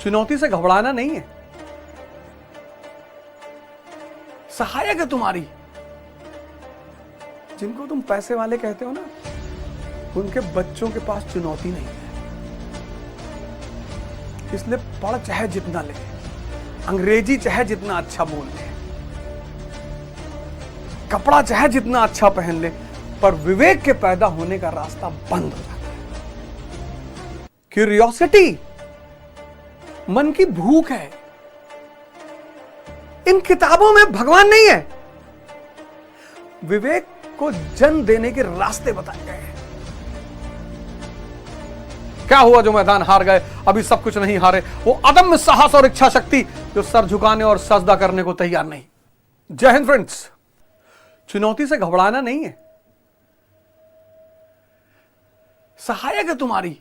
चुनौती से घबराना नहीं है, सहायक है तुम्हारी। जिनको तुम पैसे वाले कहते हो ना, उनके बच्चों के पास चुनौती नहीं है। इसलिए पढ़ चाहे जितना ले, अंग्रेजी चाहे जितना अच्छा बोल ले, कपड़ा चाहे जितना अच्छा पहन ले, पर विवेक के पैदा होने का रास्ता बंद हो जाता है। क्यूरियोसिटी मन की भूख है। इन किताबों में भगवान नहीं है, विवेक को जन्म देने के रास्ते बताए गए हैं। क्या हुआ जो मैदान हार गए, अभी सब कुछ नहीं हारे, वो अदम्य साहस और इच्छा शक्ति जो सर झुकाने और सजदा करने को तैयार नहीं। जय हिंद फ्रेंड्स। चुनौती से घबराना नहीं है, सहायक है तुम्हारी,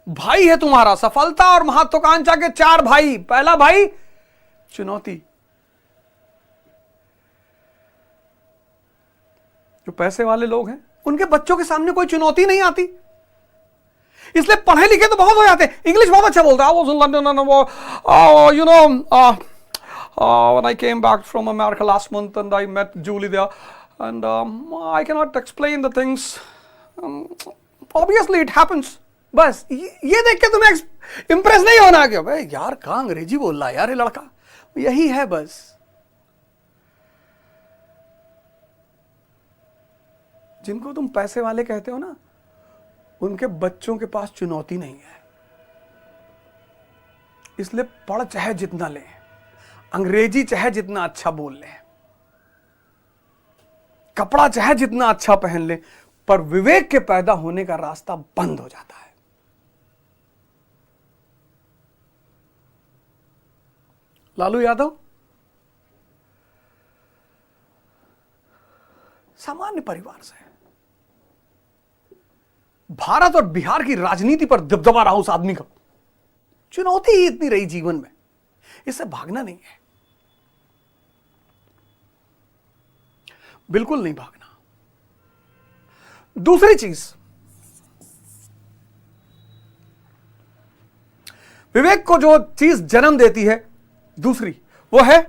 भाई है तुम्हारा। सफलता और महत्वाकांक्षा के 4 भाई। पहला भाई चुनौती। जो पैसे वाले लोग हैं, उनके बच्चों के सामने कोई चुनौती नहीं आती, इसलिए पढ़े लिखे तो बहुत हो जाते हैं। इंग्लिश बहुत अच्छा बोलता है। When I came back from America last month and I met Julie there, and I cannot explain the things. Obviously it happens. बस ये देख के तुम्हें इंप्रेस नहीं होना कि भाई यार कहाँ अंग्रेजी बोल रहा है यार ये लड़का, यही है बस। जिनको तुम पैसे वाले कहते हो ना, उनके बच्चों के पास चुनौती नहीं है। इसलिए पढ़ चाहे जितना ले, अंग्रेजी चाहे जितना अच्छा बोल ले, कपड़ा चाहे जितना अच्छा पहन ले, पर विवेक के पैदा होने का रास्ता बंद हो जाता है। लालू यादव सामान्य परिवार से है। भारत और बिहार की राजनीति पर दबदबा रहा उस आदमी का। चुनौती ही इतनी रही जीवन में, इससे भागना नहीं है, बिल्कुल नहीं भागना। दूसरी चीज, विवेक को जो चीज जन्म देती है दूसरी, वो है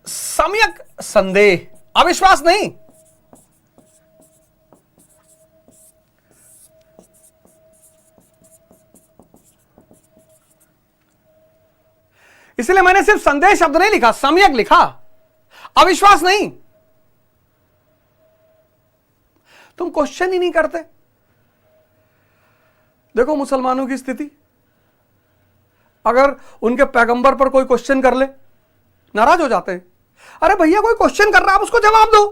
सम्यक संदेह, अविश्वास नहीं। इसलिए मैंने सिर्फ संदेह शब्द नहीं लिखा, सम्यक लिखा, अविश्वास नहीं। तुम क्वेश्चन ही नहीं करते। देखो मुसलमानों की स्थिति, अगर उनके पैगंबर पर कोई क्वेश्चन कर ले, नाराज हो जाते हैं। अरे भैया कोई क्वेश्चन कर रहा है, आप उसको जवाब दो।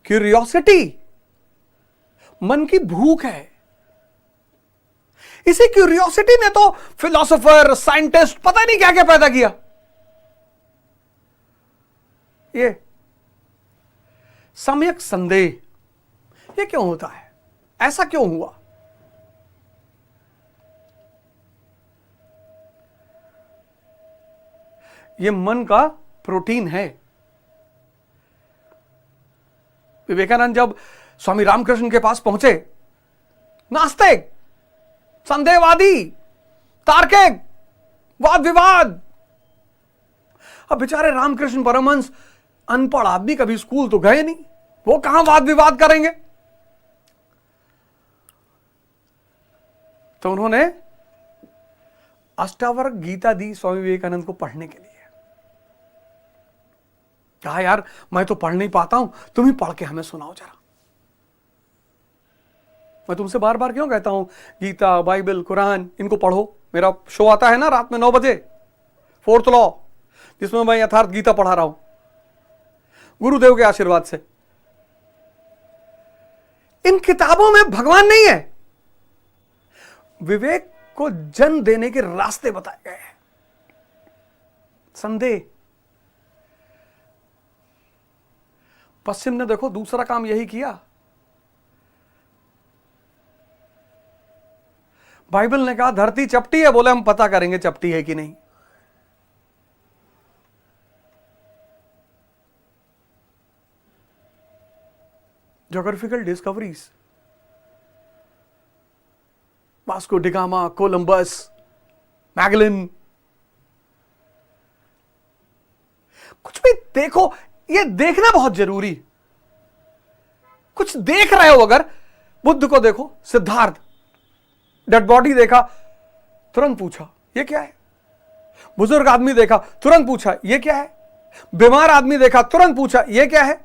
क्यूरियोसिटी मन की भूख है। इसी क्यूरियोसिटी ने तो फिलोसोफर, साइंटिस्ट, पता नहीं क्या क्या पैदा किया। ये सम्यक संदेह, ये क्यों होता है, ऐसा क्यों हुआ? ये मन का प्रोटीन है। विवेकानंद जब स्वामी रामकृष्ण के पास पहुंचे, नास्तिक, संदेहवादी, तार्किक, वाद विवाद। अब बेचारे रामकृष्ण परमहंस अनपढ़ आदमी, कभी स्कूल तो गए नहीं, वो कहां वाद विवाद करेंगे। तो उन्होंने अष्टावक्र गीता दी स्वामी विवेकानंद को पढ़ने के लिए। कहा यार मैं तो पढ़ नहीं पाता हूं, तुम ही पढ़ के हमें सुनाओ जरा। मैं तुमसे बार बार क्यों कहता हूं गीता, बाइबल, कुरान, इनको पढ़ो। मेरा शो आता है ना रात में 9 बजे, 4th लॉ, जिसमें मैं यथार्थ गीता पढ़ा रहा हूं गुरुदेव के आशीर्वाद से। इन किताबों में भगवान नहीं है, विवेक को जन्म देने के रास्ते बताए गए हैं। संदेह, पश्चिम ने देखो दूसरा काम यही किया। बाइबल ने कहा धरती चपटी है, बोले हम पता करेंगे चपटी है कि नहीं। Geographical discoveries, Vasco da Gama, Columbus, Magellan, कुछ भी देखो, ये देखना बहुत जरूरी। कुछ देख रहे हो अगर, बुद्ध को देखो, सिद्धार्थ डेड बॉडी देखा, तुरंत पूछा ये क्या है। बुजुर्ग आदमी देखा, तुरंत पूछा ये क्या है। बीमार आदमी देखा, तुरंत पूछा ये क्या है।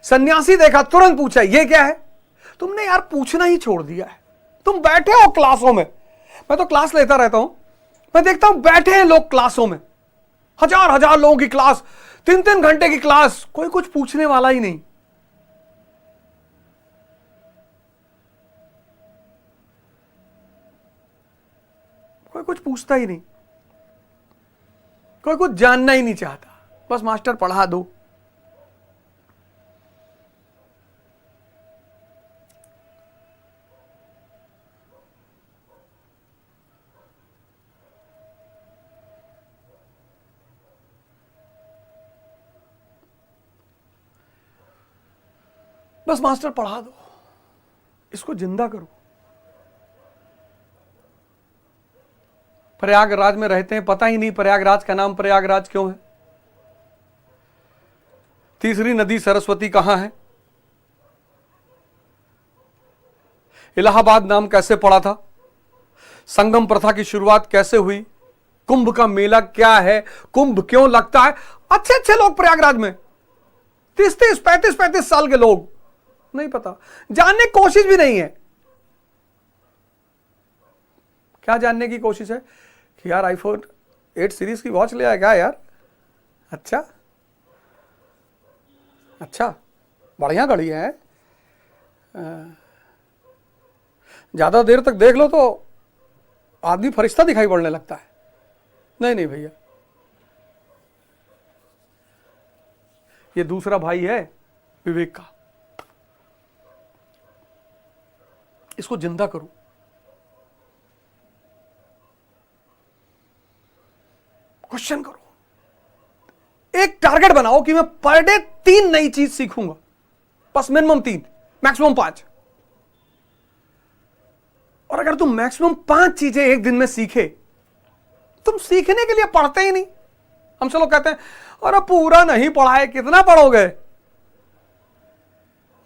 सन्यासी देखा, तुरंत पूछा ये क्या है। तुमने यार पूछना ही छोड़ दिया है। तुम बैठे हो क्लासों में, मैं तो क्लास लेता रहता हूं, मैं देखता हूं बैठे हैं लोग क्लासों में, हजार हजार लोगों की क्लास, 3-3 घंटे की क्लास, कोई कुछ पूछने वाला ही नहीं। कोई कुछ पूछता ही नहीं, कोई कुछ जानना ही नहीं चाहता, बस मास्टर पढ़ा दो। बस मास्टर पढ़ा दो, इसको जिंदा करो। प्रयागराज में रहते हैं, पता ही नहीं प्रयागराज का नाम प्रयागराज क्यों है। तीसरी नदी सरस्वती कहां है। इलाहाबाद नाम कैसे पड़ा था। संगम प्रथा की शुरुआत कैसे हुई। कुंभ का मेला क्या है, कुंभ क्यों लगता है। अच्छे अच्छे लोग प्रयागराज में, 30-30, 35-35 साल के लोग, नहीं पता, जानने की कोशिश भी नहीं है। क्या जानने की कोशिश है कि यार आईफोन 8 सीरीज की वॉच ले आया क्या यार। अच्छा अच्छा, बढ़िया घड़ी है। ज्यादा देर तक देख लो तो आदमी फरिश्ता दिखाई पड़ने लगता है। नहीं नहीं भैया, ये दूसरा भाई है विवेक का, इसको जिंदा करो। क्वेश्चन करो, एक टारगेट बनाओ कि मैं पर डे 3 नई चीज सीखूंगा, बस मिनिमम 3, मैक्सिमम 5। और अगर तुम मैक्सिमम 5 चीजें एक दिन में सीखे, तुम सीखने के लिए पढ़ते ही नहीं। हमसे लोग कहते हैं अरे पूरा नहीं पढ़ा है, कितना पढ़ोगे।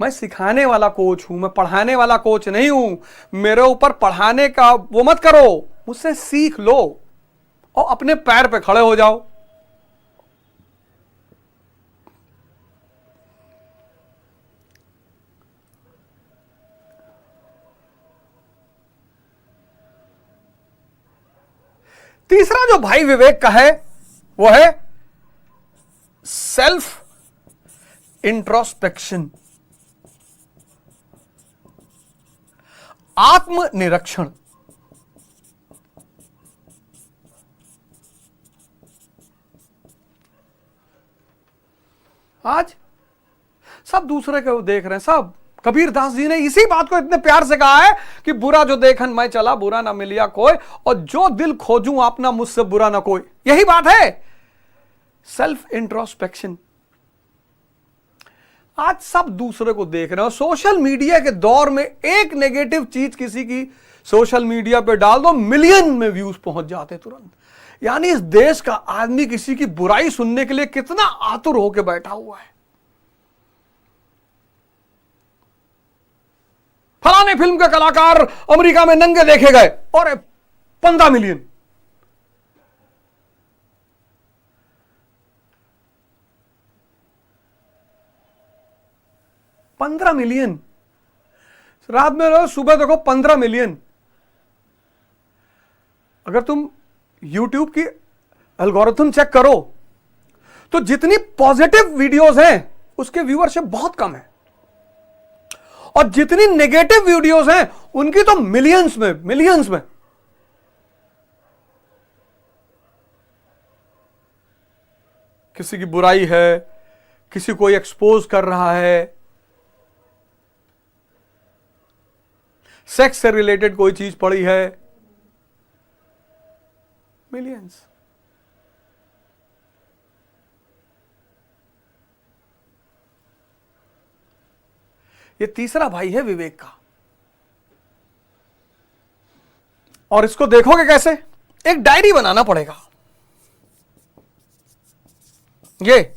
मैं सिखाने वाला कोच हूं, मैं पढ़ाने वाला कोच नहीं हूं। मेरे ऊपर पढ़ाने का वो मत करो, मुझसे सीख लो और अपने पैर पे खड़े हो जाओ। तीसरा जो भाई विवेक का है वो है सेल्फ इंट्रोस्पेक्शन, आत्मनिरीक्षण। आज सब दूसरे को देख रहे हैं। सब कबीर दास जी ने इसी बात को इतने प्यार से कहा है कि बुरा जो देखन मैं चला, बुरा ना मिलिया कोई, और जो दिल खोजूं अपना मुझसे बुरा ना कोई। यही बात है सेल्फ इंट्रोस्पेक्शन। आज सब दूसरे को देख रहे हो। सोशल मीडिया के दौर में एक नेगेटिव चीज किसी की सोशल मीडिया पे डाल दो, मिलियन में व्यूज पहुंच जाते तुरंत। यानी इस देश का आदमी किसी की बुराई सुनने के लिए कितना आतुर होकर बैठा हुआ है। फलाने फिल्म के कलाकार अमेरिका में नंगे देखे गए और 15 मिलियन। $15 मिलियन रात में रहो, सुबह देखो 15 मिलियन। अगर तुम YouTube की एल्गोरिथम चेक करो तो जितनी पॉजिटिव वीडियोस हैं उसके व्यूअरशिप बहुत कम है, और जितनी नेगेटिव वीडियोस हैं उनकी तो मिलियंस में। किसी की बुराई है, किसी को एक्सपोज कर रहा है, सेक्स से रिलेटेड कोई चीज पड़ी है, मिलियंस। ये तीसरा भाई है विवेक का। और इसको देखोगे कैसे? एक डायरी बनाना पड़ेगा। ये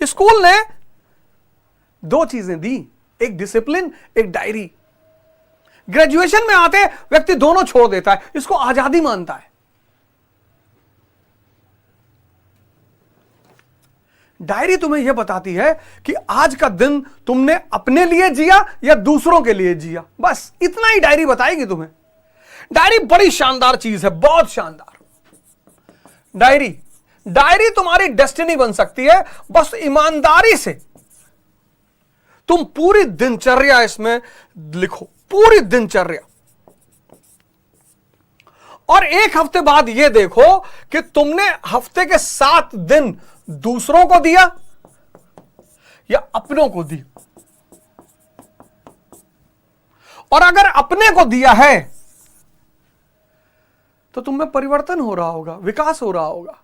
स्कूल ने दो चीजें दी, एक डिसिप्लिन, एक डायरी। ग्रेजुएशन में आते व्यक्ति दोनों छोड़ देता है, इसको आजादी मानता है। डायरी तुम्हें यह बताती है कि आज का दिन तुमने अपने लिए जिया या दूसरों के लिए जिया, बस इतना ही डायरी बताएगी तुम्हें। डायरी बड़ी शानदार चीज है, बहुत शानदार। डायरी तुम्हारी डेस्टिनी बन सकती है, बस ईमानदारी से तुम पूरी दिनचर्या इसमें लिखो, पूरी दिनचर्या। और एक हफ्ते बाद यह देखो कि तुमने हफ्ते के 7 दिन दूसरों को दिया या अपनों को दिया। और अगर अपने को दिया है तो तुम में परिवर्तन हो रहा होगा, विकास हो रहा होगा।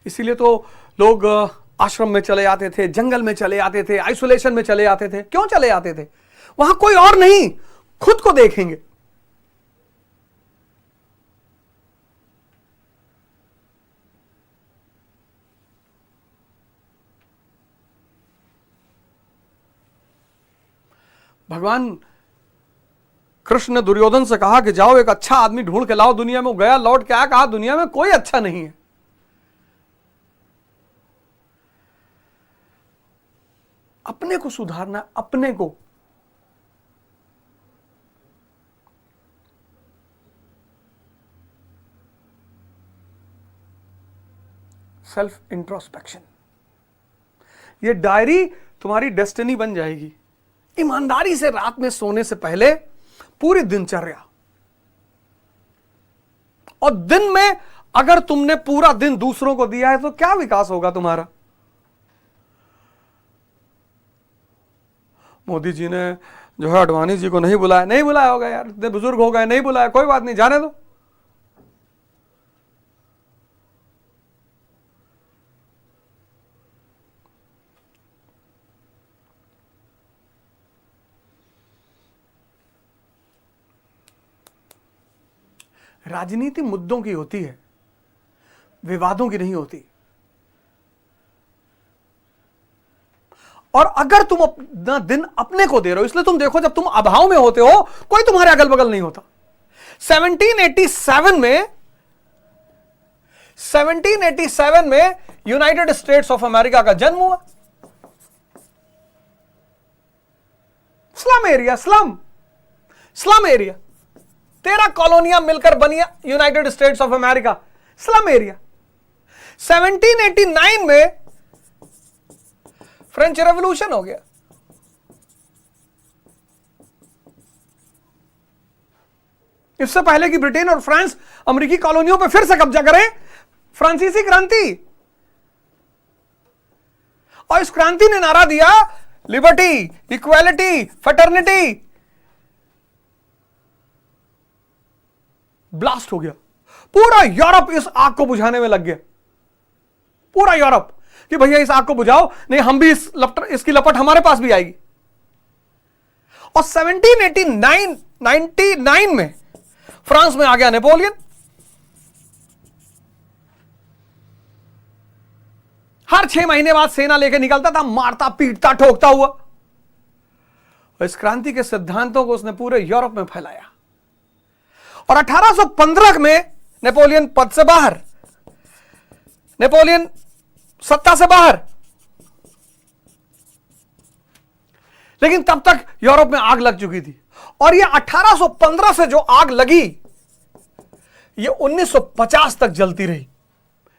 इसीलिए तो लोग आश्रम में चले आते थे, जंगल में चले आते थे, आइसोलेशन में चले आते थे। क्यों चले आते थे? वहां कोई और नहीं, खुद को देखेंगे। भगवान कृष्ण ने दुर्योधन से कहा कि जाओ एक अच्छा आदमी ढूंढ के लाओ दुनिया में। वो गया, लौट के आया, कहा दुनिया में कोई अच्छा नहीं है। अपने को सुधारना, अपने को। Self introspection. ये डायरी तुम्हारी डेस्टिनी बन जाएगी। ईमानदारी से रात में सोने से पहले पूरी दिनचर्या। और दिन में अगर तुमने पूरा दिन दूसरों को दिया है तो क्या विकास होगा तुम्हारा? मोदी जी ने जो है अडवाणी जी को नहीं बुलाया, नहीं बुलाया होगा यार, इतने बुजुर्ग हो गए, नहीं बुलाया, कोई बात नहीं, जाने दो। राजनीति मुद्दों की होती है, विवादों की नहीं होती। और अगर तुम अपना दिन अपने को दे रहे हो, इसलिए तुम देखो जब तुम अभाव में होते हो कोई तुम्हारे अगल बगल नहीं होता। 1787 में यूनाइटेड स्टेट्स ऑफ अमेरिका का जन्म हुआ। स्लम एरिया, स्लम एरिया, 13 कॉलोनियां मिलकर बनी United states of America, slum area. 1789 में फ्रेंच रेवोल्यूशन हो गया। इससे पहले कि ब्रिटेन और फ्रांस अमेरिकी कॉलोनियों पर फिर से कब्जा करें, फ्रांसीसी क्रांति। और इस क्रांति ने नारा दिया लिबर्टी, इक्वालिटी, फ्रेटर्निटी। ब्लास्ट हो गया। पूरा यूरोप इस आग को बुझाने में लग गया, पूरा यूरोप, कि भैया इस आग को बुझाओ, नहीं हम भी इसकी लपट हमारे पास भी आएगी। और 1799 में फ्रांस में आ गया नेपोलियन। हर 6 महीने बाद सेना लेकर निकलता था, मारता पीटता ठोकता हुआ। और इस क्रांति के सिद्धांतों को उसने पूरे यूरोप में फैलाया। और 1815 में नेपोलियन पद से बाहर, नेपोलियन सत्ता से बाहर। लेकिन तब तक यूरोप में आग लग चुकी थी। और ये 1815 से जो आग लगी, ये 1950 तक जलती रही।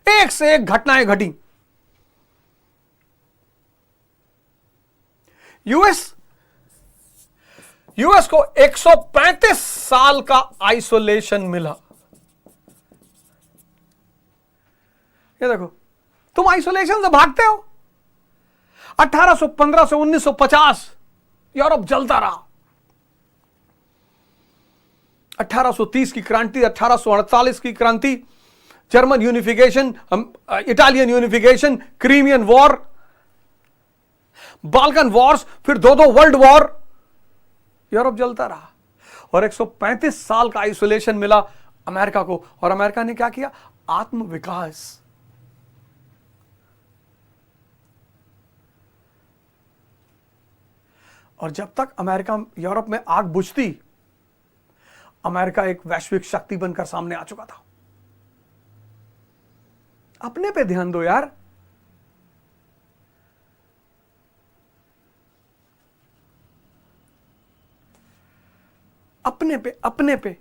एक से एक घटनाएं घटी। यूएस को 135 साल का आइसोलेशन मिला। ये देखो, तुम आइसोलेशन से भागते हो। 1815 से 1950 यूरोप जलता रहा। 1830 की क्रांति, 1848 की क्रांति, German unification, Italian unification, Crimean war, Balkan Wars, फिर दो वर्ल्ड वॉर, यूरोप जलता रहा। और 135 साल का आइसोलेशन मिला अमेरिका को, और अमेरिका ने क्या किया? आत्म विकास। और जब तक अमेरिका यूरोप में आग बुझती, अमेरिका एक वैश्विक शक्ति बनकर सामने आ चुका था। अपने पे ध्यान दो यार। अपने पे, अपने पे।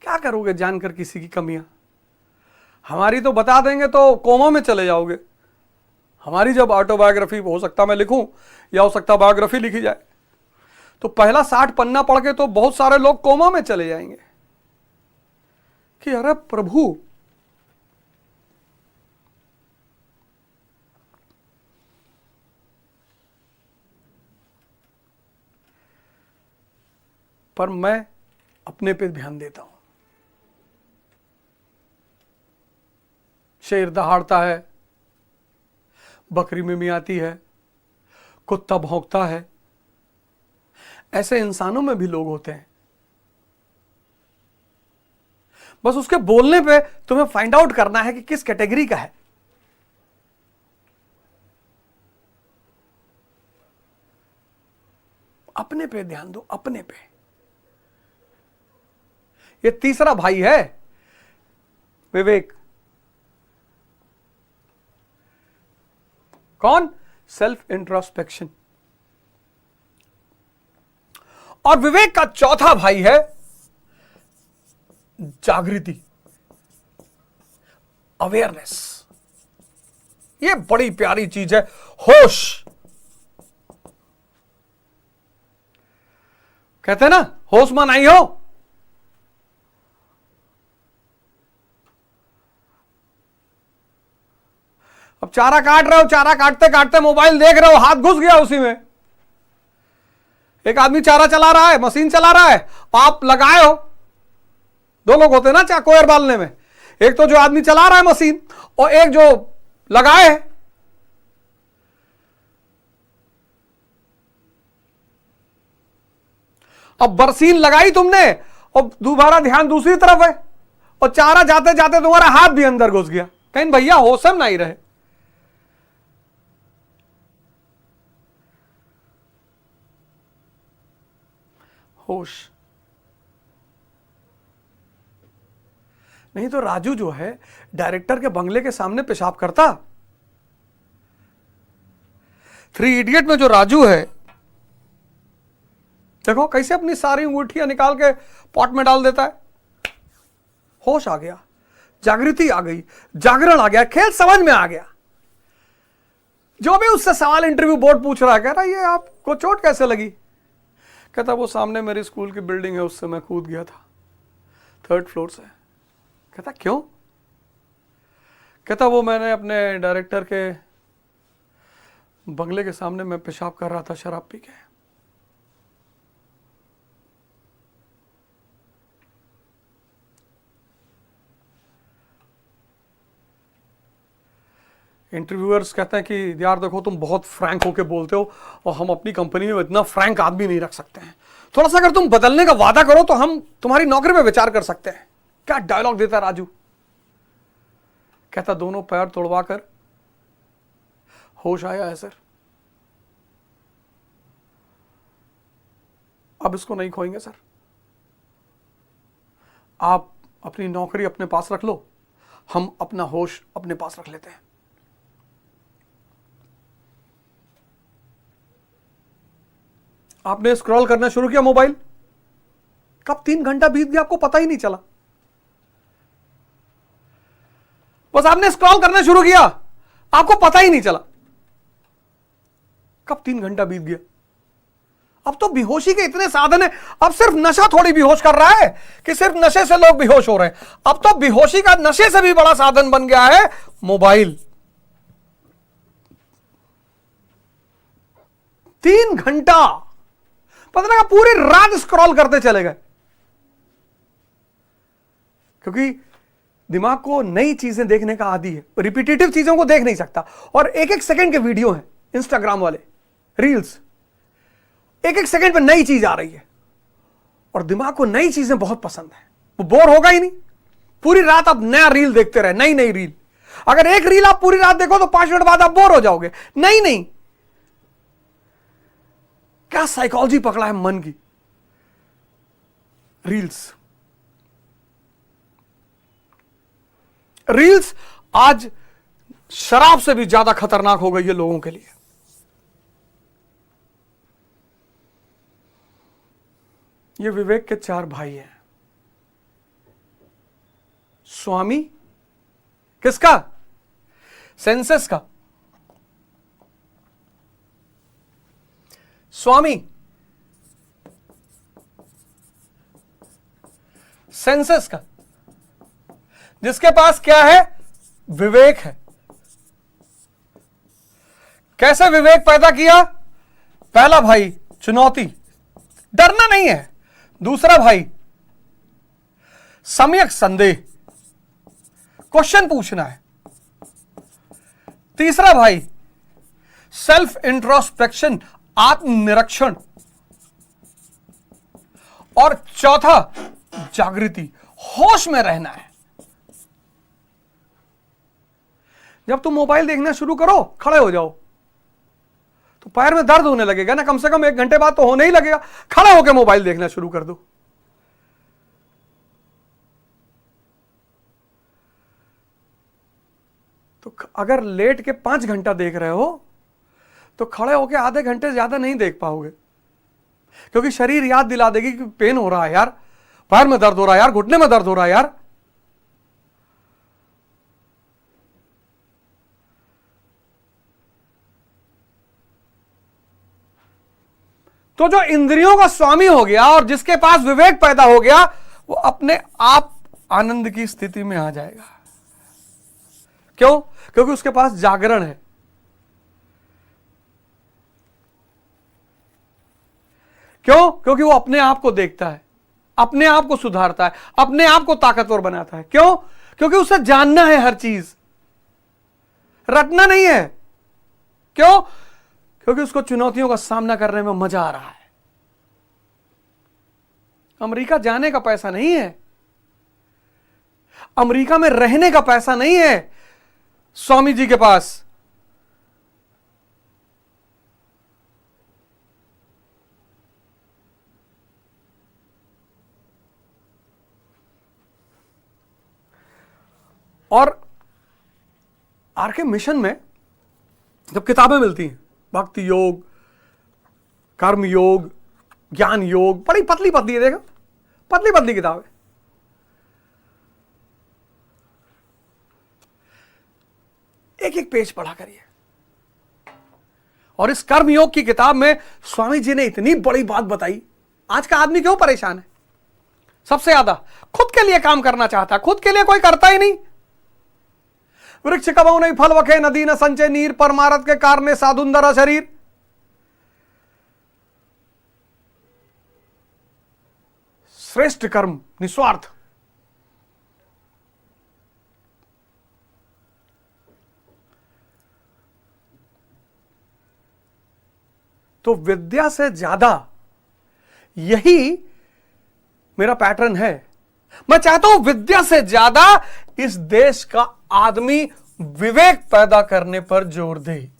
क्या करोगे जानकर किसी की कमियां? हमारी तो बता देंगे तो कोमा में चले जाओगे। हमारी जब ऑटोबायोग्राफी, हो सकता मैं लिखूं या हो सकता बायोग्राफी लिखी जाए, तो पहला 60 पन्ना पढ़ के तो बहुत सारे लोग कोमा में चले जाएंगे कि अरे प्रभु, पर मैं अपने पे ध्यान देता हूं। शेर दहाड़ता है, बकरी मिमियाती है, कुत्ता भौंकता है। ऐसे इंसानों में भी लोग होते हैं। बस उसके बोलने पे तुम्हें फाइंड आउट करना है कि किस कैटेगरी का है। अपने पे ध्यान दो, अपने पे। ये तीसरा भाई है विवेक। कौन? Self introspection. और विवेक का चौथा भाई है जागृति, अवेयरनेस। ये बड़ी प्यारी चीज है, होश। कहते हैं ना, होश में नहीं हो। अब चारा काट रहे हो, चारा काटते काटते मोबाइल देख रहे हो, हाथ घुस गया उसी में। एक आदमी चारा चला रहा है, मशीन चला रहा है, आप लगाए हो। दो लोग होते हैं ना कोयर बालने में, एक तो जो आदमी चला रहा है मशीन, और एक जो लगाए है। अब बरसीन लगाई तुमने और दोबारा ध्यान दूसरी तरफ है, और चारा जाते जाते तुम्हारा हाथ भी अंदर घुस गया। कहीं भैया होश में नहीं रहे। होश नहीं तो राजू जो है डायरेक्टर के बंगले के सामने पेशाब करता। 3 इडियट में जो राजू है, देखो कैसे अपनी सारी अंगूठियां निकाल के पॉट में डाल देता है। होश आ गया, जागृति आ गई, जागरण आ गया, खेल समझ में आ गया। जो भी उससे सवाल इंटरव्यू बोर्ड पूछ रहा है, कह रहा ये आपको चोट कैसे लगी? कहता वो सामने मेरी स्कूल की बिल्डिंग है, उससे मैं कूद गया था, 3rd फ्लोर से। कहता क्यों? कहता वो मैंने अपने डायरेक्टर के बंगले के सामने मैं पेशाब कर रहा था शराब पी के। इंटरव्यूअर्स कहते हैं कि यार देखो तुम बहुत फ्रैंक होके बोलते हो, और हम अपनी कंपनी में इतना फ्रैंक आदमी नहीं रख सकते हैं। थोड़ा सा अगर तुम बदलने का वादा करो तो हम तुम्हारी नौकरी पे विचार कर सकते हैं। क्या डायलॉग देता राजू। कहता दोनों पैर तोड़वा कर होश आया है सर, अब इसको नहीं खोएंगे सर। आप अपनी नौकरी अपने पास रख लो, हम अपना होश अपने पास रख लेते हैं। आपने स्क्रॉल करना शुरू किया मोबाइल, कब 3 घंटा बीत गया आपको पता ही नहीं चला। बस आपने स्क्रॉल करना शुरू किया, आपको पता ही नहीं चला कब 3 घंटा बीत गया। अब तो बेहोशी के इतने साधन है। अब सिर्फ नशा थोड़ी बेहोश कर रहा है कि सिर्फ नशे से लोग बेहोश हो रहे हैं। अब तो बेहोशी का नशे से भी बड़ा साधन बन गया है मोबाइल। 3 घंटा पता लगा पूरी रात स्क्रॉल करते चले गए, क्योंकि दिमाग को नई चीजें देखने का आदी है, रिपीटेटिव चीजों को देख नहीं सकता। और एक एक सेकंड के वीडियो हैं इंस्टाग्राम वाले, रील्स, एक एक सेकंड पे नई चीज आ रही है और दिमाग को नई चीजें बहुत पसंद है, वो बोर होगा ही नहीं। पूरी रात आप नया रील देखते रहे, नई नई रील। अगर एक रील आप पूरी रात देखो तो 5 मिनट बाद आप बोर हो जाओगे। नहीं नहीं, क्या साइकोलॉजी पकड़ा है मन की। रील्स आज शराब से भी ज्यादा खतरनाक हो गई है लोगों के लिए। ये विवेक के 4 भाई हैं। स्वामी किसका? सेंसस का। स्वामी सेंसस का, जिसके पास क्या है? विवेक है। कैसे विवेक पैदा किया? पहला भाई चुनौती, डरना नहीं है। दूसरा भाई सम्यक संदेह, क्वेश्चन पूछना है। तीसरा भाई सेल्फ इंट्रोस्पेक्शन, आत्मनिरीक्षण। और चौथा जागृति, होश में रहना है। जब तुम मोबाइल देखना शुरू करो, खड़े हो जाओ तो पैर में दर्द होने लगेगा ना, कम से कम 1 घंटे बाद तो होने ही लगेगा। खड़े होकर मोबाइल देखना शुरू कर दो। तो अगर लेट के 5 घंटा देख रहे हो तो खड़े होकर आधे घंटे ज्यादा नहीं देख पाओगे, क्योंकि शरीर याद दिला देगी कि पेन हो रहा है यार, पैर में दर्द हो रहा है यार, घुटने में दर्द हो रहा है यार। तो जो इंद्रियों का स्वामी हो गया और जिसके पास विवेक पैदा हो गया, वो अपने आप आनंद की स्थिति में आ जाएगा। क्यों? क्योंकि उसके पास जागरण है। क्यों? क्योंकि वो अपने आप को देखता है, अपने आप को सुधारता है, अपने आप को ताकतवर बनाता है। क्यों? क्योंकि उसे जानना है हर चीज, रटना नहीं है। क्यों? क्योंकि उसको चुनौतियों का सामना करने में मजा आ रहा है। अमेरिका जाने का पैसा नहीं है, अमेरिका में रहने का पैसा नहीं है स्वामी जी के पास। और आरके मिशन में जब किताबें मिलती हैं, भक्ति योग, कर्म योग, ज्ञान योग, बड़ी पतली पतली है, देखो पतली पतली किताबें। एक एक पेज पढ़ा करिए। और इस कर्म योग की किताब में स्वामी जी ने इतनी बड़ी बात बताई। आज का आदमी क्यों परेशान है? सबसे ज्यादा खुद के लिए काम करना चाहता है, खुद के लिए कोई करता ही नहीं। वृक्ष कबहु नहीं फल वखे, नदी न संचय नीर, परमारथ के कारणे साधुंदर शरीर। श्रेष्ठ कर्म निस्वार्थ। तो विद्या से ज्यादा यही मेरा पैटर्न है। मैं चाहता हूं विद्या से ज्यादा इस देश का आदमी विवेक पैदा करने पर जोर दे।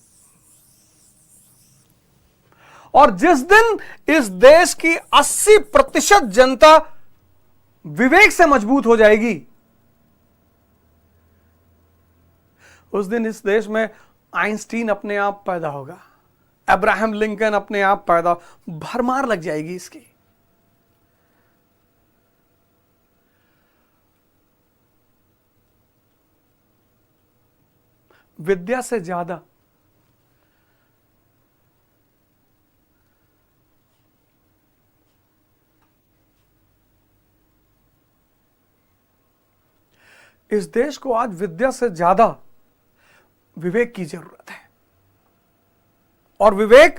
और जिस दिन इस देश की 80% जनता विवेक से मजबूत हो जाएगी, उस दिन इस देश में आइंस्टीन अपने आप पैदा होगा, अब्राहम लिंकन अपने आप पैदा, भरमार लग जाएगी इसकी। विद्या से ज्यादा इस देश को आज विद्या से ज्यादा विवेक की जरूरत है, और विवेक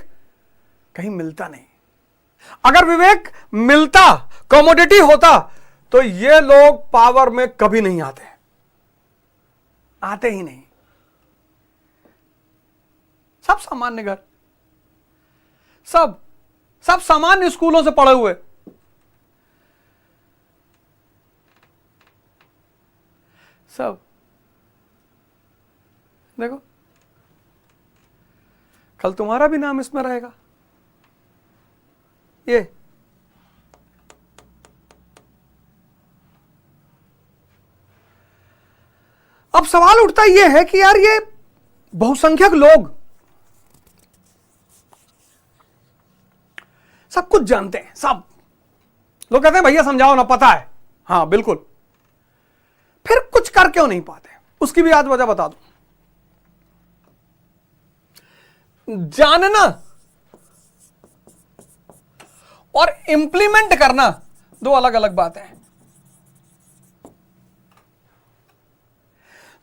कहीं मिलता नहीं। अगर विवेक मिलता, कमोडिटी होता, तो ये लोग पावर में कभी नहीं आते ही नहीं। सब सामान्य घर, सब सामान्य स्कूलों से पढ़े हुए, सब देखो, कल तुम्हारा भी नाम इसमें रहेगा। ये अब सवाल उठता ये है कि यार ये बहुसंख्यक लोग सब कुछ जानते हैं, सब लोग कहते हैं भैया समझाओ ना, पता है। हाँ बिल्कुल, फिर कुछ कर क्यों नहीं पाते? उसकी भी आज वजह बता दूं। जानना और इंप्लीमेंट करना दो अलग अलग बातें हैं।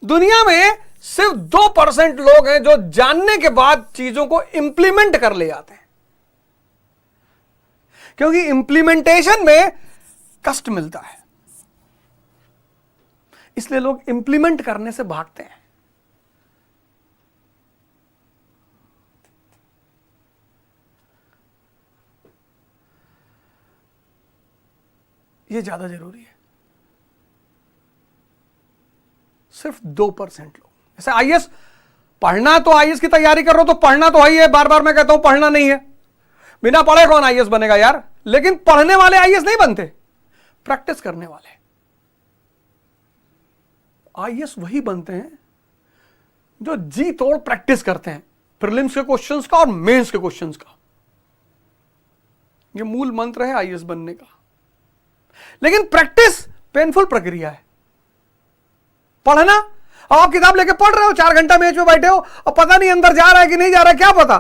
दुनिया में सिर्फ 2% लोग हैं जो जानने के बाद चीजों को इंप्लीमेंट कर ले जाते हैं, क्योंकि इंप्लीमेंटेशन में कष्ट मिलता है, इसलिए लोग इंप्लीमेंट करने से भागते हैं। यह ज्यादा जरूरी है। सिर्फ 2% लोग, जैसे आईएएस पढ़ना, तो आईएएस की तैयारी कर रहे हो तो पढ़ना तो है, बार बार मैं कहता हूं पढ़ना नहीं है। बिना पढ़े कौन आईएएस बनेगा यार? लेकिन पढ़ने वाले आईएएस नहीं बनते, प्रैक्टिस करने वाले आईएएस वही बनते हैं जो जी तोड़ प्रैक्टिस करते हैं, प्रीलिम्स के क्वेश्चंस का और मेंस के क्वेश्चंस का। यह मूल मंत्र है आईएएस बनने का। लेकिन प्रैक्टिस पेनफुल प्रक्रिया है। पढ़ना, अब आप किताब लेके पढ़ रहे हो, 4 घंटा मेज पे बैठे हो और पता नहीं अंदर जा रहा है कि नहीं जा रहा है, क्या पता।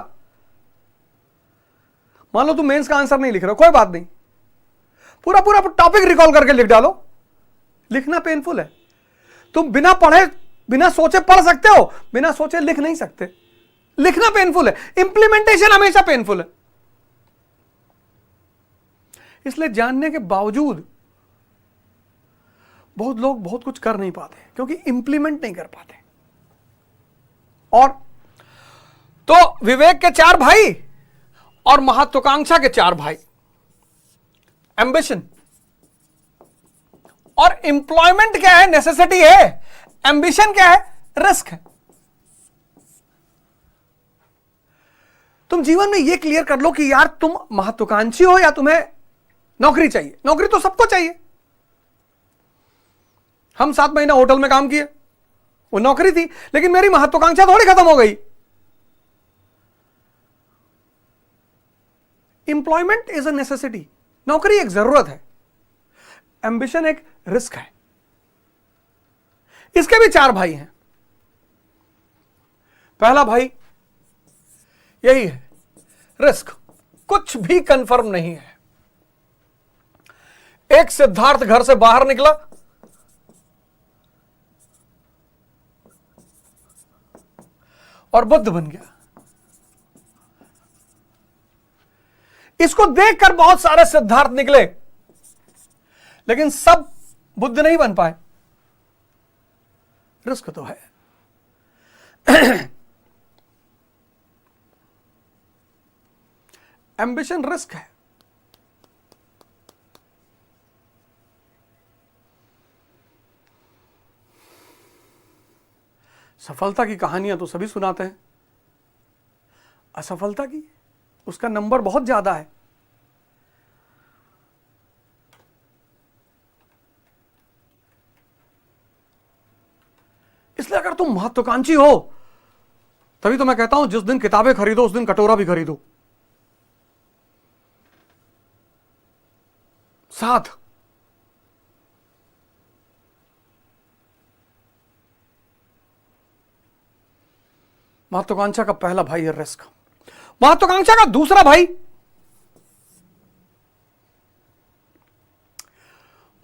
मान लो तुम मेंस का आंसर नहीं लिख रहे हो, कोई बात नहीं, पूरा पूरा टॉपिक रिकॉल करके लिख डालो। लिखना पेनफुल है। तुम बिना पढ़े, बिना सोचे पढ़ सकते हो, बिना सोचे लिख नहीं सकते। लिखना पेनफुल है, इंप्लीमेंटेशन हमेशा पेनफुल है। इसलिए जानने के बावजूद बहुत लोग बहुत कुछ कर नहीं पाते, क्योंकि इंप्लीमेंट नहीं कर पाते। और तो विवेक के 4 भाई और महत्वाकांक्षा के 4 भाई, एम्बिशन और एम्प्लॉयमेंट क्या है? नेसेसिटी है। एम्बिशन क्या है? रिस्क है। तुम जीवन में यह क्लियर कर लो कि यार तुम महत्वाकांक्षी हो या तुम्हें नौकरी चाहिए। नौकरी तो सबको चाहिए। हम 7 महीना होटल में काम किए, वो नौकरी थी, लेकिन मेरी महत्वाकांक्षा थोड़ी खत्म हो गई। एम्प्लॉयमेंट इज अ नेसेसिटी, नौकरी एक जरूरत है, एम्बिशन एक रिस्क है। इसके भी 4 भाई हैं। पहला भाई यही है, रिस्क, कुछ भी कंफर्म नहीं है। एक सिद्धार्थ घर से बाहर निकला, और बुद्ध बन गया। इसको देखकर बहुत सारे सिद्धार्थ निकले, लेकिन सब बुद्ध नहीं बन पाए। रिस्क तो है। एम्बिशन रिस्क है। सफलता की कहानियां तो सभी सुनाते हैं, असफलता की उसका नंबर बहुत ज्यादा है। इसलिए अगर तुम महत्वाकांक्षी हो, तभी तो मैं कहता हूं जिस दिन किताबें खरीदो उस दिन कटोरा भी खरीदो साथ। महत्वाकांक्षा का पहला भाई है रिस्क। महत्वाकांक्षा का दूसरा भाई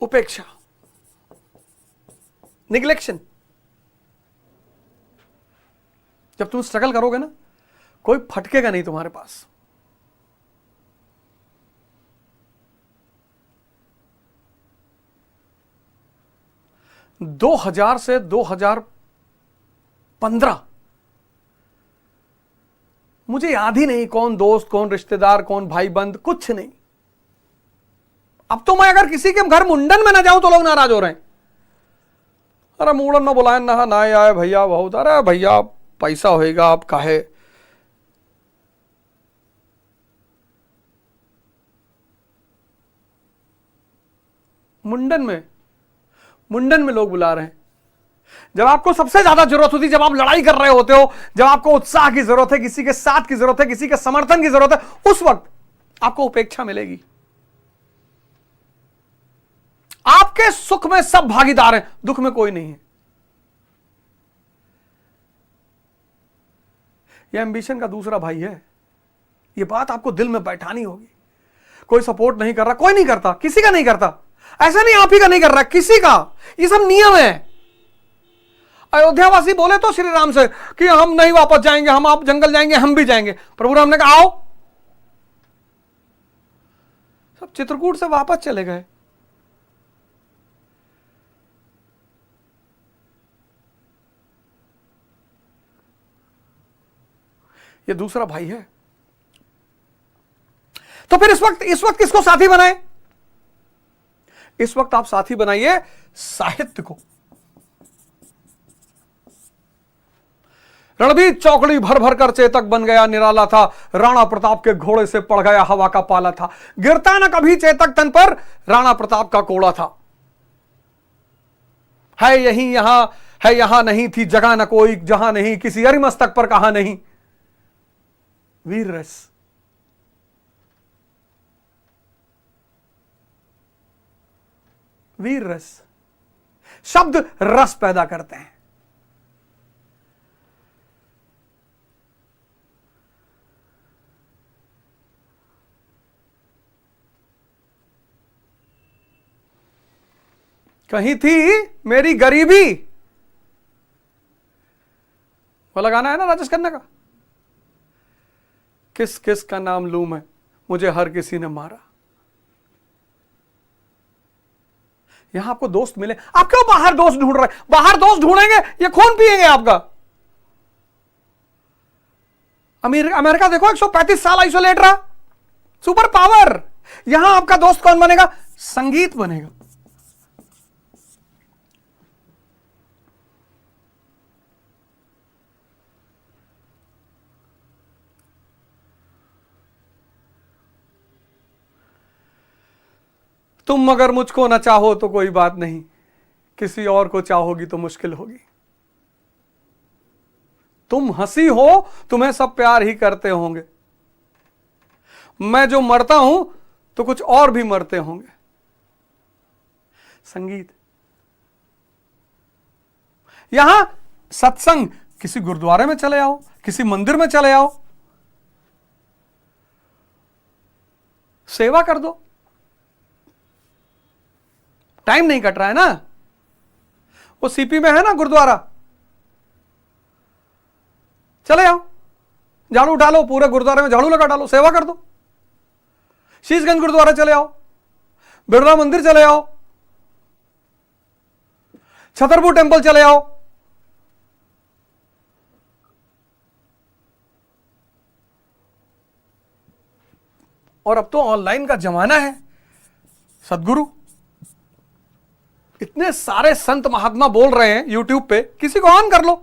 उपेक्षा, निग्लेक्शन। जब तुम स्ट्रगल करोगे ना, कोई फटकेगा नहीं तुम्हारे पास। दो 2000 से 2015 मुझे याद ही नहीं कौन दोस्त, कौन रिश्तेदार, कौन भाई बंद, कुछ नहीं। अब तो मैं अगर किसी के घर मुंडन में ना जाऊं तो लोग नाराज हो रहे हैं। अरे मुंडन में बुलाए ना आए भैया बहुत, अरे भैया पैसा होएगा आप काहे। मुंडन में लोग बुला रहे हैं। जब आपको सबसे ज्यादा जरूरत होती है, जब आप लड़ाई कर रहे होते हो, जब आपको उत्साह की जरूरत है, किसी के साथ की जरूरत है, किसी के समर्थन की जरूरत है, उस वक्त आपको उपेक्षा मिलेगी। आपके सुख में सब भागीदार हैं, दुख में कोई नहीं है। यह एम्बिशन का दूसरा भाई है। यह बात आपको दिल में बैठानी होगी। कोई सपोर्ट नहीं कर रहा, कोई नहीं करता, किसी का नहीं करता। ऐसा नहीं आप ही का नहीं कर रहा, किसी का। ये सब नियम है। अयोध्यावासी बोले तो श्री राम से कि हम नहीं वापस जाएंगे, हम आप जंगल जाएंगे, हम भी जाएंगे। प्रभु राम ने कहा आओ। सब चित्रकूट से वापस चले गए। ये दूसरा भाई है। तो फिर इस वक्त किसको साथी बनाए? इस वक्त आप साथी बनाइए साहित्य को। रणबीर चौकड़ी भर भर कर चेतक बन गया निराला था, राणा प्रताप के घोड़े से पड़ गया हवा का पाला था। गिरता न कभी चेतक तन पर, राणा प्रताप का कोड़ा था। है यहीं यहां, है यहां नहीं थी जगह न कोई, जहां नहीं किसी अरिमस्तक पर कहा नहीं। वीर रस। वीर रस। शब्द रस पैदा करते हैं। कहीं थी मेरी गरीबी, वो लगाना है ना राजेश खन्ना का। किस किस का नाम लूं मैं, मुझे हर किसी ने मारा। यहां आपको दोस्त मिले, आप क्यों बाहर दोस्त ढूंढ रहे हैं? बाहर दोस्त ढूंढेंगे ये खून पिएंगे आपका। अमेरिका देखो 135 साल आइसोलेट रहा, सुपर पावर। यहां आपका दोस्त कौन बनेगा? संगीत बनेगा। तुम अगर मुझको न चाहो तो कोई बात नहीं, किसी और को चाहोगी तो मुश्किल होगी। तुम हंसी हो, तुम्हें सब प्यार ही करते होंगे। मैं जो मरता हूं तो कुछ और भी मरते होंगे। संगीत। यहां सत्संग, किसी गुरुद्वारे में चले आओ, किसी मंदिर में चले आओ, सेवा कर दो। टाइम नहीं कट रहा है ना। वो सीपी में है ना गुरुद्वारा, चले आओ, झाड़ू डालो, पूरे गुरुद्वारे में झाड़ू लगा डालो, सेवा कर दो। शीशगंज गुरुद्वारा चले आओ, बिरला मंदिर चले आओ, छतरपुर टेंपल चले आओ। और अब तो ऑनलाइन का जमाना है। सदगुरु, इतने सारे संत महात्मा बोल रहे हैं यूट्यूब पे, किसी को ऑन कर लो,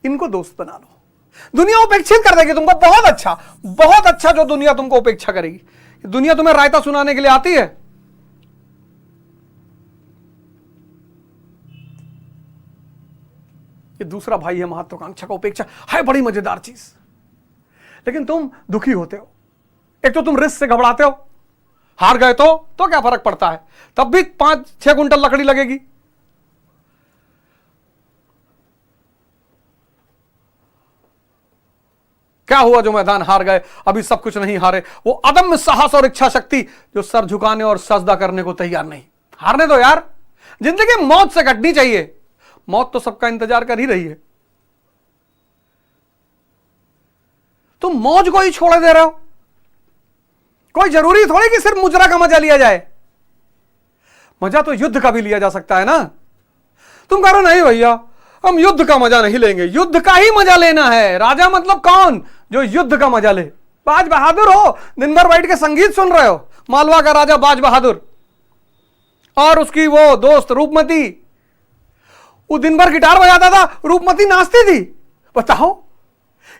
इनको दोस्त बना लो। दुनिया उपेक्षित कर देगी तुमको। बहुत अच्छा जो दुनिया तुमको उपेक्षा करेगी। दुनिया तुम्हें रायता सुनाने के लिए आती है। ये दूसरा भाई है महत्वाकांक्षा का। उपेक्षा है बड़ी मजेदार चीज, लेकिन तुम दुखी होते हो। एक तो तुम रिस्क से घबराते हो, हार गए तो क्या फर्क पड़ता है, तब भी 5-6 कुंटल लकड़ी लगेगी। क्या हुआ जो मैदान हार गए, अभी सब कुछ नहीं हारे। वो अदम्य साहस और इच्छा शक्ति जो सर झुकाने और सजदा करने को तैयार नहीं। हारने दो यार, जिंदगी मौत से कटनी चाहिए। मौत तो सबका इंतजार कर ही रही है, तुम मौज को ही छोड़ दे रहे हो। कोई जरूरी थोड़ी कि सिर्फ मुजरा का मजा लिया जाए, मजा तो युद्ध का भी लिया जा सकता है ना। तुम कह रहे हो नहीं भैया हम युद्ध का मजा नहीं लेंगे, युद्ध का ही मजा लेना है। राजा मतलब कौन? जो युद्ध का मजा ले। बाज बहादुर हो, दिन भर बैठ के संगीत सुन रहे हो, मालवा का राजा बाज बहादुर और उसकी वो दोस्त रूपमती, वो दिन भर गिटार बजाता था, रूपमती नाचती थी। बताओ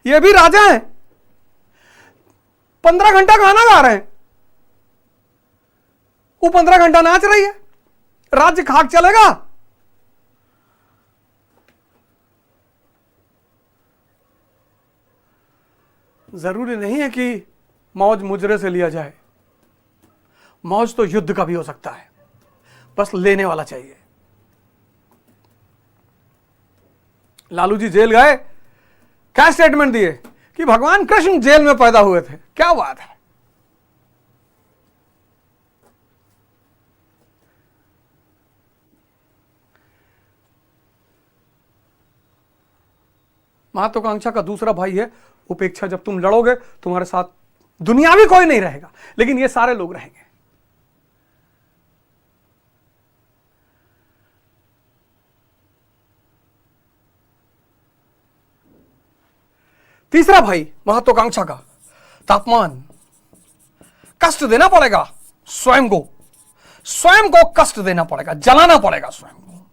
ये भी राजा हैं, 15 घंटा गाना गा रहे हैं, वो 15 घंटा नाच रही है, राज्य खाक चलेगा? जरूरी नहीं है कि मौज मुजरे से लिया जाए, मौज तो युद्ध का भी हो सकता है, बस लेने वाला चाहिए। लालू जी जेल गए, क्या स्टेटमेंट दिए कि भगवान कृष्ण जेल में पैदा हुए थे। क्या बात है। महत्वाकांक्षा का दूसरा भाई है उपेक्षा। जब तुम लड़ोगे तुम्हारे साथ दुनियावी कोई नहीं रहेगा, लेकिन ये सारे लोग रहेंगे। तीसरा भाई महत्वाकांक्षा का तापमान। कष्ट देना पड़ेगा स्वयं को, स्वयं को कष्ट देना पड़ेगा, जलाना पड़ेगा स्वयं को।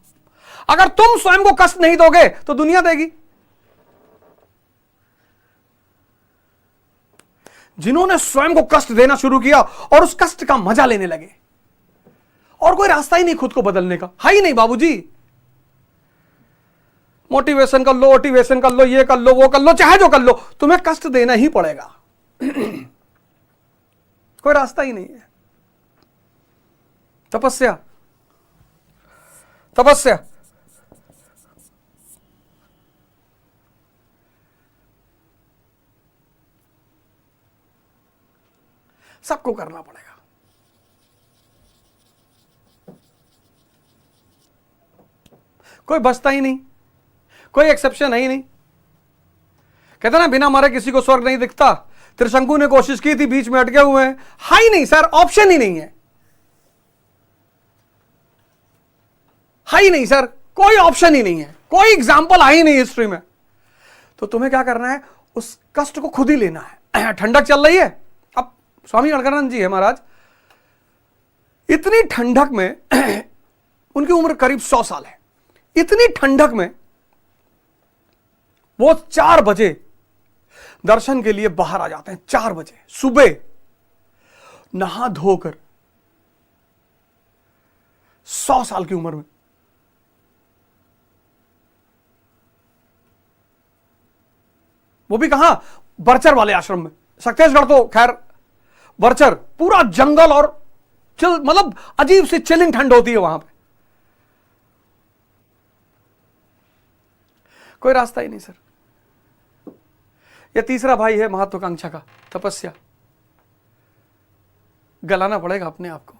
अगर तुम स्वयं को कष्ट नहीं दोगे तो दुनिया देगी। जिन्होंने स्वयं को कष्ट देना शुरू किया और उस कष्ट का मजा लेने लगे, और कोई रास्ता ही नहीं खुद को बदलने का, है ही नहीं बाबूजी। मोटिवेशन कर लो, मोटिवेशन कर लो, ये कर लो, वो कर लो, चाहे जो कर लो, तुम्हें कष्ट देना ही पड़ेगा। कोई रास्ता ही नहीं है। तपस्या, तपस्या सबको करना पड़ेगा। कोई बचता ही नहीं, कोई एक्सेप्शन है ही नहीं। कहते ना बिना मारे किसी को स्वर्ग नहीं दिखता। त्रिशंकु ने कोशिश की थी, बीच में अटके हुए हैं। है ही नहीं सर, ऑप्शन ही नहीं है। है ही नहीं सर, कोई ऑप्शन ही नहीं है, कोई एग्जाम्पल है ही नहीं हिस्ट्री में। तो तुम्हें क्या करना है, उस कष्ट को खुद ही लेना है। ठंडक चल रही है, अब स्वामी गणकरानंद जी है महाराज, इतनी ठंडक में उनकी उम्र करीब 100 साल है। इतनी ठंडक में वो 4 बजे दर्शन के लिए बाहर आ जाते हैं। 4 बजे सुबह नहा धोकर, 100 साल की उम्र में। वो भी कहां, बरचर वाले आश्रम में। सक्सेसगढ़ तो खैर, बरचर पूरा जंगल और चिल, मतलब अजीब सी चिलिंग ठंड होती है वहां पे। कोई रास्ता ही नहीं सर। यह तीसरा भाई है महत्वाकांक्षा का, तपस्या। गलाना पड़ेगा अपने आप को।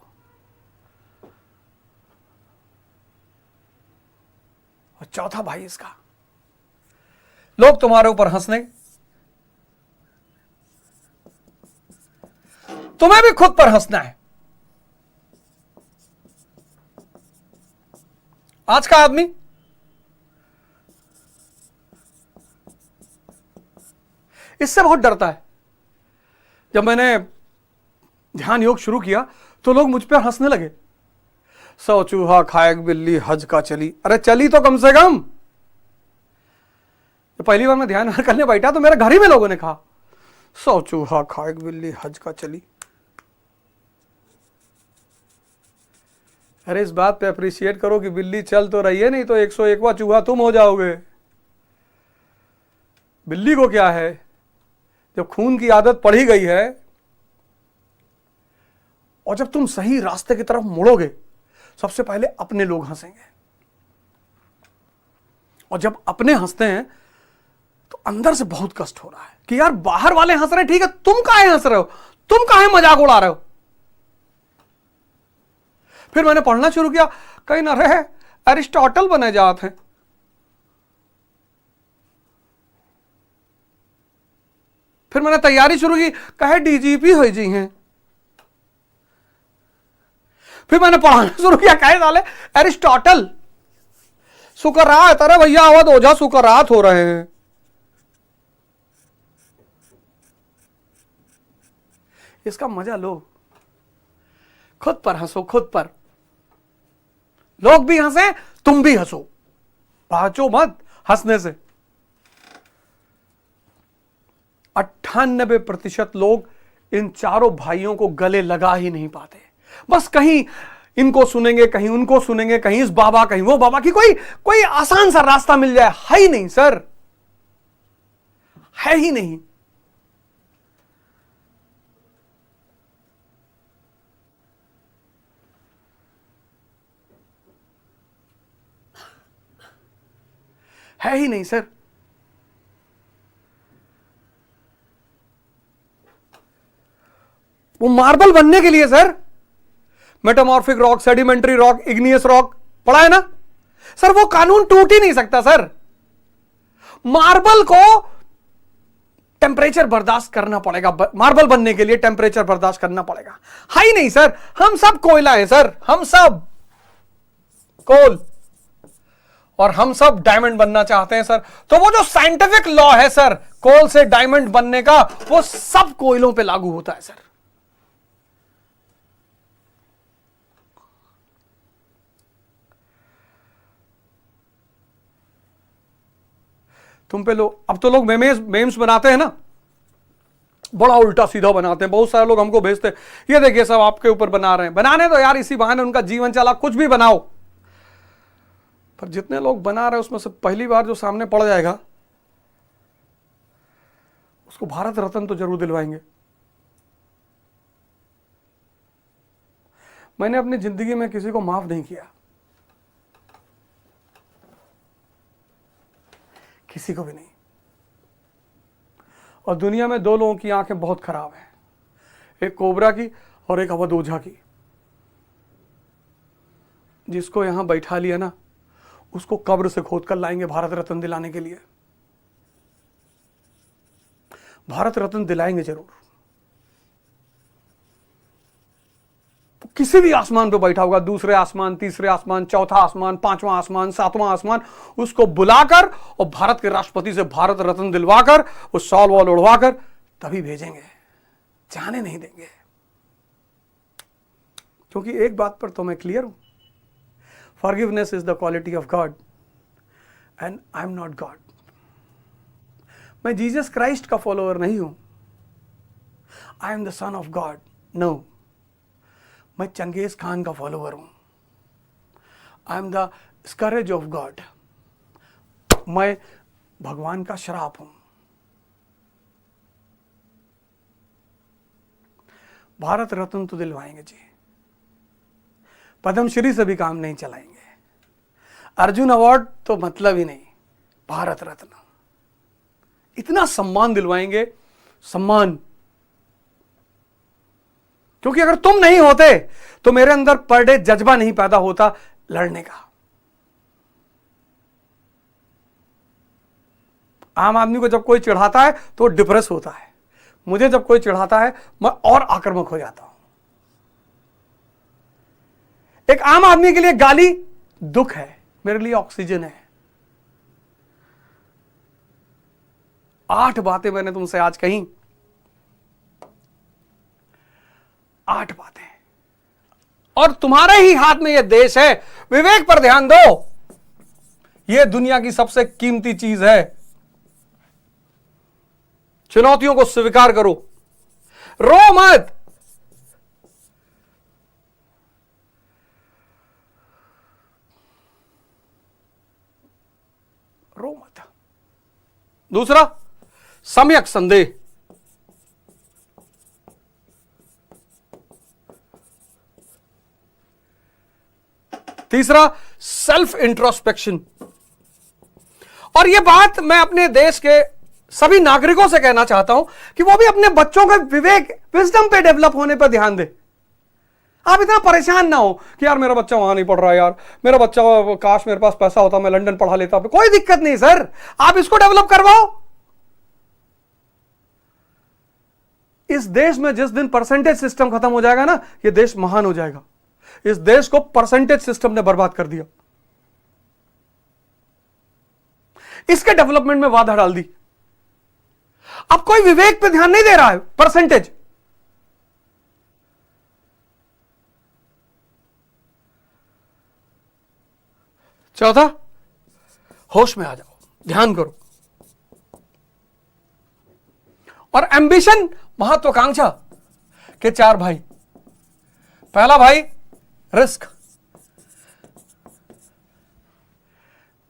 और चौथा भाई इसका, लोग तुम्हारे ऊपर हंसने, तुम्हें भी खुद पर हंसना है। आज का आदमी इससे बहुत डरता है। जब मैंने ध्यान योग शुरू किया तो लोग मुझ पर हंसने लगे। 100 चूहा खाए बिल्ली हज का चली। अरे चली तो कम से कम। तो पहली बार मैं ध्यान करने बैठा तो मेरे घर ही में लोगों ने कहा 100 चूहा खाए बिल्ली हज का चली। अरे इस बात पे अप्रिशिएट करो कि बिल्ली चल तो रही है, नहीं तो 101वां चूहा तुम हो जाओगे। बिल्ली को क्या है, जब खून की आदत पड़ ही गई है, और जब तुम सही रास्ते की तरफ मुड़ोगे, सबसे पहले अपने लोग हंसेंगे। और जब अपने हंसते हैं तो अंदर से बहुत कष्ट हो रहा है कि यार बाहर वाले हंस रहे हैं, ठीक है, तुम काहे हंस रहे हो, तुम काहे मजाक उड़ा रहे हो। फिर मैंने पढ़ना शुरू किया, कहीं ना रहे अरिस्टोटल बने जाते हैं, फिर मैंने तैयारी शुरू की, कहे डीजीपी हो जी हैं। फिर मैंने पढ़ाना शुरू किया, कहे साले एरिस्टोटल, सुकरात, अरे भैया अवध ओझा सुकरात हो रहे हैं। इसका मजा लो, खुद पर हंसो, खुद पर। लोग भी हंसे, तुम भी हंसो, पाचो मत हंसने से। 98% लोग इन चारों भाइयों को गले लगा ही नहीं पाते। बस कहीं इनको सुनेंगे, कहीं उनको सुनेंगे, कहीं इस बाबा कहीं वो बाबा की कोई आसान सा रास्ता मिल जाए, है ही नहीं सर, है ही नहीं। है ही नहीं सर। वो मार्बल बनने के लिए sir, metamorphic rock, sedimentary rock, igneous rock पढ़ा है ना सर, वो कानून टूट ही नहीं सकता सर। मार्बल को टेम्परेचर बर्दाश्त करना पड़ेगा, मार्बल बनने के लिए टेम्परेचर बर्दाश्त करना पड़ेगा। है ही नहीं सर, हम सब कोयला है सर, हम सब कोल, और हम सब डायमंड बनना चाहते हैं सर। तो वो जो साइंटिफिक लॉ है सर, कोल से डायमंड बनने का, वो सब कोयलों पे लागू होता है सर। तुम पे लोग, अब तो लोग मेम्स बनाते हैं ना, बड़ा उल्टा सीधा बनाते हैं। बहुत सारे लोग हमको भेजते हैं, ये देखिए सब आपके ऊपर बना रहे हैं। बनाने तो यार, इसी बहाने उनका जीवन चला, कुछ भी बनाओ। पर जितने लोग बना रहे हैं उसमें से पहली बार जो सामने पड़ जाएगा उसको भारत रत्न तो जरूर दिलवाएंगे। मैंने अपनी जिंदगी में किसी को माफ नहीं किया, किसी को भी नहीं। और दुनिया में दो लोगों की आंखें बहुत खराब हैं, एक कोबरा की और एक अवध ओझा की। जिसको यहां बैठा लिया ना, उसको कब्र से खोद कर लाएंगे भारत रत्न दिलाने के लिए। भारत रत्न दिलाएंगे जरूर। तो किसी भी आसमान पे बैठा होगा, दूसरे आसमान, तीसरे आसमान, चौथा आसमान, पांचवां आसमान, सातवां आसमान, उसको बुलाकर और भारत के राष्ट्रपति से भारत रत्न दिलवाकर, वो शॉल वॉल उड़वाकर तभी भेजेंगे, जाने नहीं देंगे। क्योंकि एक बात पर तो मैं क्लियर हूं, forgiveness is the quality of God and I'm not God। मैं जीसस क्राइस्ट का फॉलोअर नहीं हूं, I am the son of God। No, मैं चंगेज खान का फॉलोअर हूं, I am the scourge of God। मैं भगवान का श्राप हूं। भारत रत्न तो दिलवाएंगे जी, पद्मश्री से भी काम नहीं चलाएंगे, अर्जुन अवार्ड तो मतलब ही नहीं, भारत रत्न इतना सम्मान दिलवाएंगे, सम्मान। क्योंकि अगर तुम नहीं होते तो मेरे अंदर पर डे जज्बा नहीं पैदा होता लड़ने का। आम आदमी को जब कोई चिढ़ाता है तो डिप्रेस होता है, मुझे जब कोई चिढ़ाता है मैं और आक्रामक हो जाता हूं। एक आम आदमी के लिए गाली दुख है, मेरे लिए ऑक्सीजन है। 8 बातें मैंने तुमसे आज कही, 8 बातें, और तुम्हारे ही हाथ में यह देश है। विवेक पर ध्यान दो, यह दुनिया की सबसे कीमती चीज है। चुनौतियों को स्वीकार करो, रो मत। रो मत। दूसरा, सम्यक संदेह। तीसरा, सेल्फ इंट्रोस्पेक्शन। और यह बात मैं अपने देश के सभी नागरिकों से कहना चाहता हूं कि वो भी अपने बच्चों के विवेक, विजडम पे डेवलप होने पर ध्यान दे। आप इतना परेशान ना हो कि यार मेरा बच्चा वहां नहीं पढ़ रहा है, यार मेरा बच्चा, काश मेरे पास पैसा होता मैं लंदन पढ़ा लेता। कोई दिक्कत नहीं सर, आप इसको डेवलप करवाओ। इस देश में जिस दिन परसेंटेज सिस्टम खत्म हो जाएगा ना, ये देश महान हो जाएगा। इस देश को परसेंटेज सिस्टम ने बर्बाद कर दिया, इसके डेवलपमेंट में बाधा डाल दी। अब कोई विवेक पे ध्यान नहीं दे रहा है, परसेंटेज। चौथा, होश में आ जाओ, ध्यान करो। और एंबिशन, महत्वाकांक्षा के 4 भाई। पहला भाई रिस्क,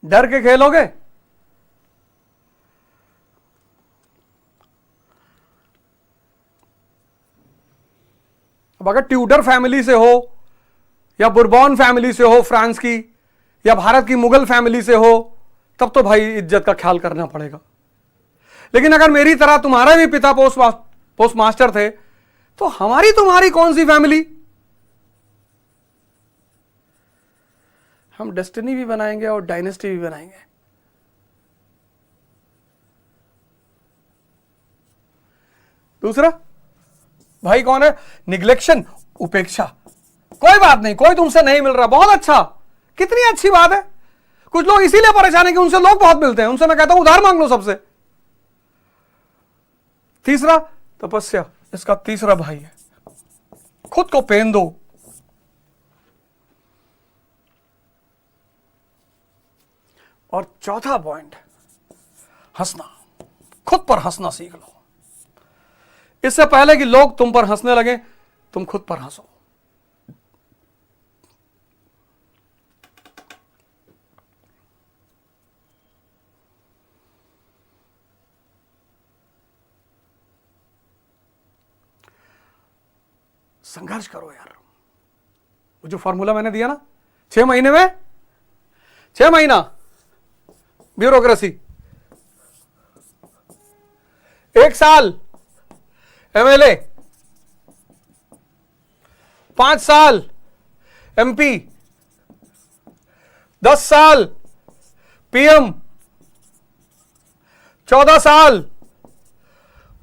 डर के खेलोगे अब अगर ट्यूडर फैमिली से हो या बुरबॉन फैमिली से हो फ्रांस की, या भारत की मुगल फैमिली से हो, तब तो भाई इज्जत का ख्याल करना पड़ेगा। लेकिन अगर मेरी तरह तुम्हारा भी पिता पोस्ट मास्टर थे, तो हमारी तुम्हारी कौन सी फैमिली? हम डेस्टिनी भी बनाएंगे और डायनेस्टी भी बनाएंगे। दूसरा भाई कौन है? निग्लेक्शन, उपेक्षा। कोई बात नहीं, कोई तुमसे नहीं मिल रहा, बहुत अच्छा, कितनी अच्छी बात है। कुछ लोग इसीलिए परेशान है कि उनसे लोग बहुत मिलते हैं, उनसे मैं कहता हूं उधार मांग लो सबसे। तीसरा तपस्या, इसका तीसरा भाई है, खुद को पेन दो। और चौथा पॉइंट, हंसना, खुद पर हंसना सीख लो। इससे पहले कि लोग तुम पर हंसने लगे, तुम खुद पर हंसो। संघर्ष करो यार। वो जो फॉर्मूला मैंने दिया ना, 6 महीने में 6 महीना ब्यूरोक्रेसी, 1 साल एमएलए, 5 साल एमपी, 10 साल पीएम, 14 साल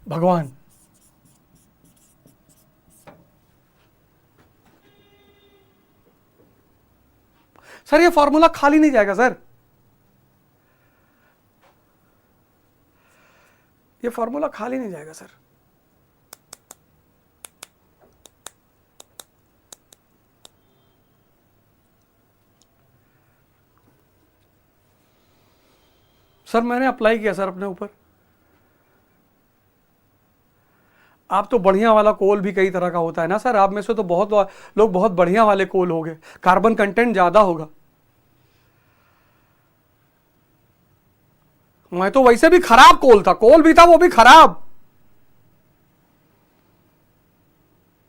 भगवान। सर ये फॉर्मूला खाली नहीं जाएगा सर, ये फॉर्मूला खाली नहीं जाएगा सर। सर मैंने अप्लाई किया सर अपने ऊपर। आप तो बढ़िया वाला कोल भी कई तरह का होता है ना सर, आप में से तो बहुत लोग बहुत बढ़िया वाले कोल होंगे, कार्बन कंटेंट ज्यादा होगा। मैं तो वैसे भी खराब कोल था, कोल भी था वो भी खराब।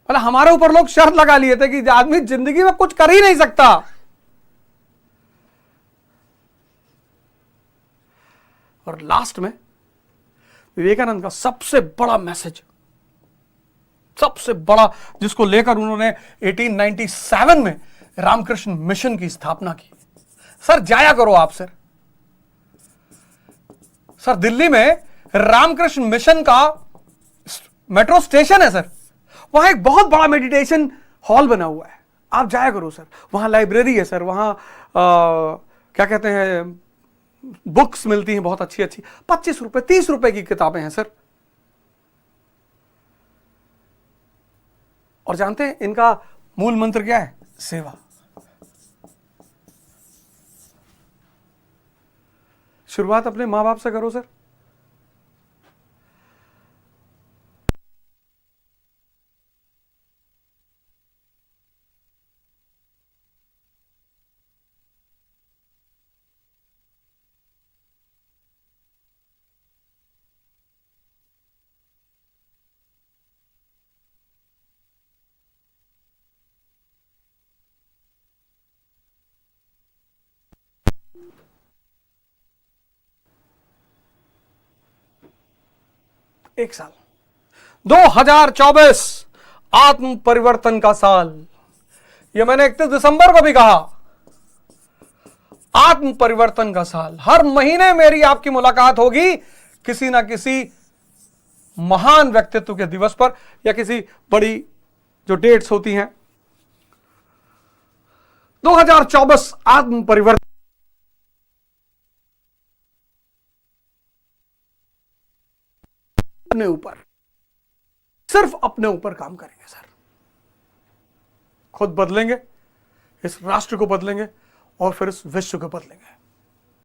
मतलब हमारे ऊपर लोग शर्त लगा लिए थे कि आदमी जिंदगी में कुछ कर ही नहीं सकता। और लास्ट में विवेकानंद का सबसे बड़ा मैसेज, सबसे बड़ा, जिसको लेकर उन्होंने 1897 में रामकृष्ण मिशन की स्थापना की। सर जाया करो आप सर। सर दिल्ली में रामकृष्ण मिशन का मेट्रो स्टेशन है सर, वहां एक बहुत बड़ा मेडिटेशन हॉल बना हुआ है, आप जाया करो सर। वहां लाइब्रेरी है सर, वहां क्या कहते हैं, बुक्स मिलती हैं बहुत अच्छी अच्छी, 25 रुपए 30 रुपए की किताबें हैं सर। और जानते हैं इनका मूल मंत्र क्या है? सेवा। शुरुआत अपने मां बाप से करो सर। एक साल 2024 आत्म परिवर्तन का साल, यह मैंने 31 दिसंबर को भी कहा। आत्म परिवर्तन का साल, हर महीने मेरी आपकी मुलाकात होगी किसी ना किसी महान व्यक्तित्व के दिवस पर या किसी बड़ी जो डेट्स होती हैं। 2024 आत्म परिवर्तन अपने ऊपर, सिर्फ अपने ऊपर काम करेंगे सर। खुद बदलेंगे, इस राष्ट्र को बदलेंगे और फिर इस विश्व को बदलेंगे।